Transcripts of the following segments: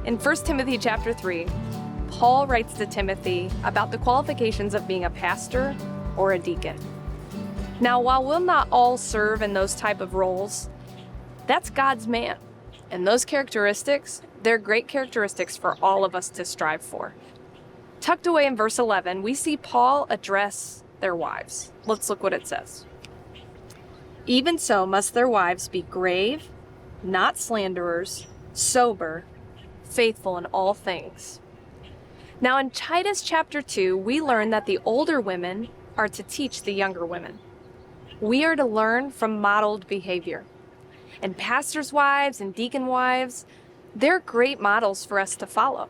In 1 Timothy chapter 3, Paul writes to Timothy about the qualifications of being a pastor or a deacon. Now, while we'll not all serve in those type of roles, that's God's man. And those characteristics, they're great characteristics for all of us to strive for. Tucked away in verse 11, we see Paul address their wives. Let's look what it says. Even so must their wives be grave, not slanderers, sober, faithful in all things. Now in Titus chapter 2, we learn that the older women are to teach the younger women. We are to learn from modeled behavior. And pastors' wives and deacon wives, they're great models for us to follow.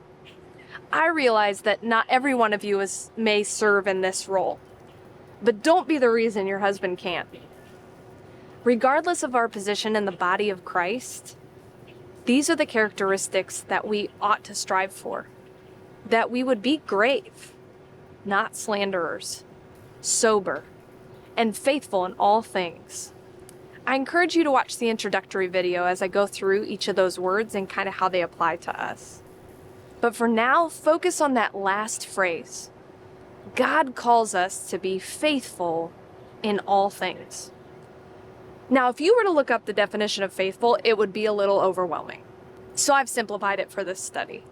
I realize that not every one of you may serve in this role, but don't be the reason your husband can't. Regardless of our position in the body of Christ, these are the characteristics that we ought to strive for. That we would be grave, not slanderers, sober, and faithful in all things. I encourage you to watch the introductory video as I go through each of those words and kind of how they apply to us. But for now, focus on that last phrase. God calls us to be faithful in all things. Now, if you were to look up the definition of faithful, it would be a little overwhelming. So I've simplified it for this study.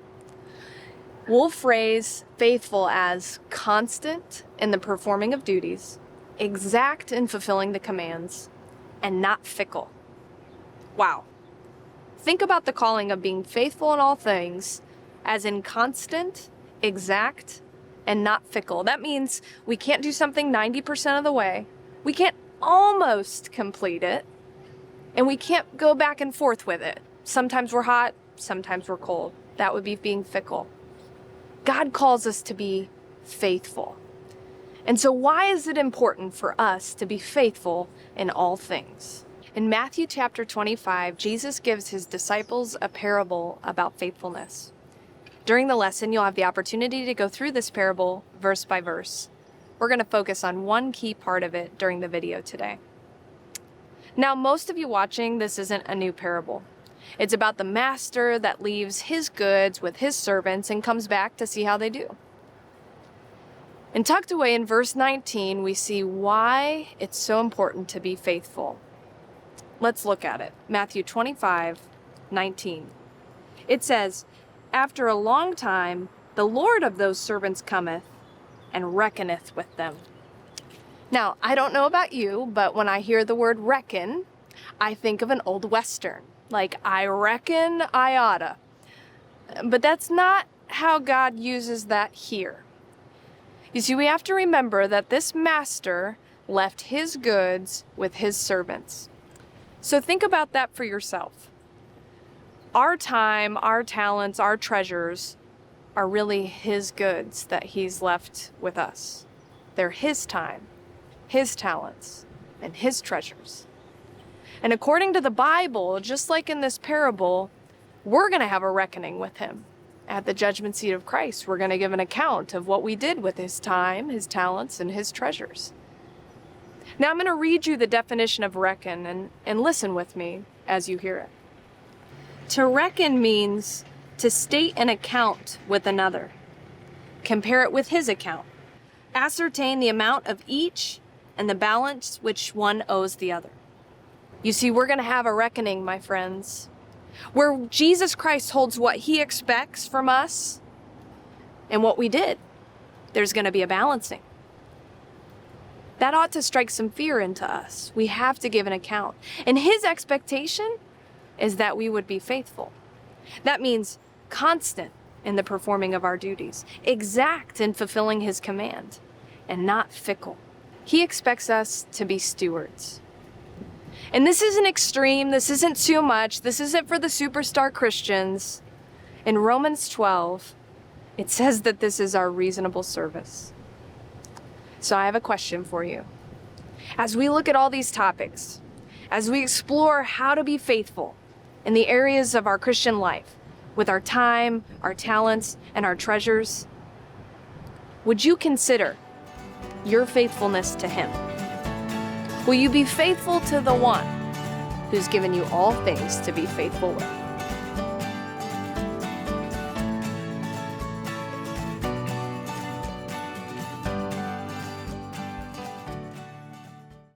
We'll phrase faithful as constant in the performing of duties, exact in fulfilling the commands, and not fickle. Wow. Think about the calling of being faithful in all things as in constant, exact, and not fickle. That means we can't do something 90% of the way. We can't almost complete it, and we can't go back and forth with it. Sometimes we're hot, sometimes we're cold. That would be being fickle. God calls us to be faithful. And so why is it important for us to be faithful in all things? In Matthew chapter 25, Jesus gives his disciples a parable about faithfulness. During the lesson, you'll have the opportunity to go through this parable verse by verse. We're going to focus on one key part of it during the video today. Now, most of you watching, this isn't a new parable. It's about the master that leaves his goods with his servants and comes back to see how they do. And tucked away in verse 19, we see why it's so important to be faithful. Let's look at it. Matthew 25:19. It says, "After a long time, the Lord of those servants cometh, and reckoneth with them." Now, I don't know about you, but when I hear the word reckon, I think of an old Western. Like, I reckon I oughta. But that's not how God uses that here. You see, we have to remember that this master left his goods with his servants. So think about that for yourself. Our time, our talents, our treasures are really his goods that he's left with us. They're his time, his talents, and his treasures. And according to the Bible, just like in this parable, we're going to have a reckoning with him. At the judgment seat of Christ, we're going to give an account of what we did with his time, his talents, and his treasures. Now I'm going to read you the definition of reckon and listen with me as you hear it. To reckon means to state an account with another. Compare it with his account. Ascertain the amount of each and the balance which one owes the other. You see, we're going to have a reckoning, my friends, where Jesus Christ holds what he expects from us and what we did. There's going to be a balancing. That ought to strike some fear into us. We have to give an account. And his expectation is that we would be faithful. That means constant in the performing of our duties, exact in fulfilling his command, and not fickle. He expects us to be stewards. And this isn't extreme, this isn't too much, this isn't for the superstar Christians. In Romans 12, it says that this is our reasonable service. So I have a question for you. As we look at all these topics, as we explore how to be faithful in the areas of our Christian life, with our time, our talents, and our treasures, would you consider your faithfulness to him? Will you be faithful to the one who's given you all things to be faithful with?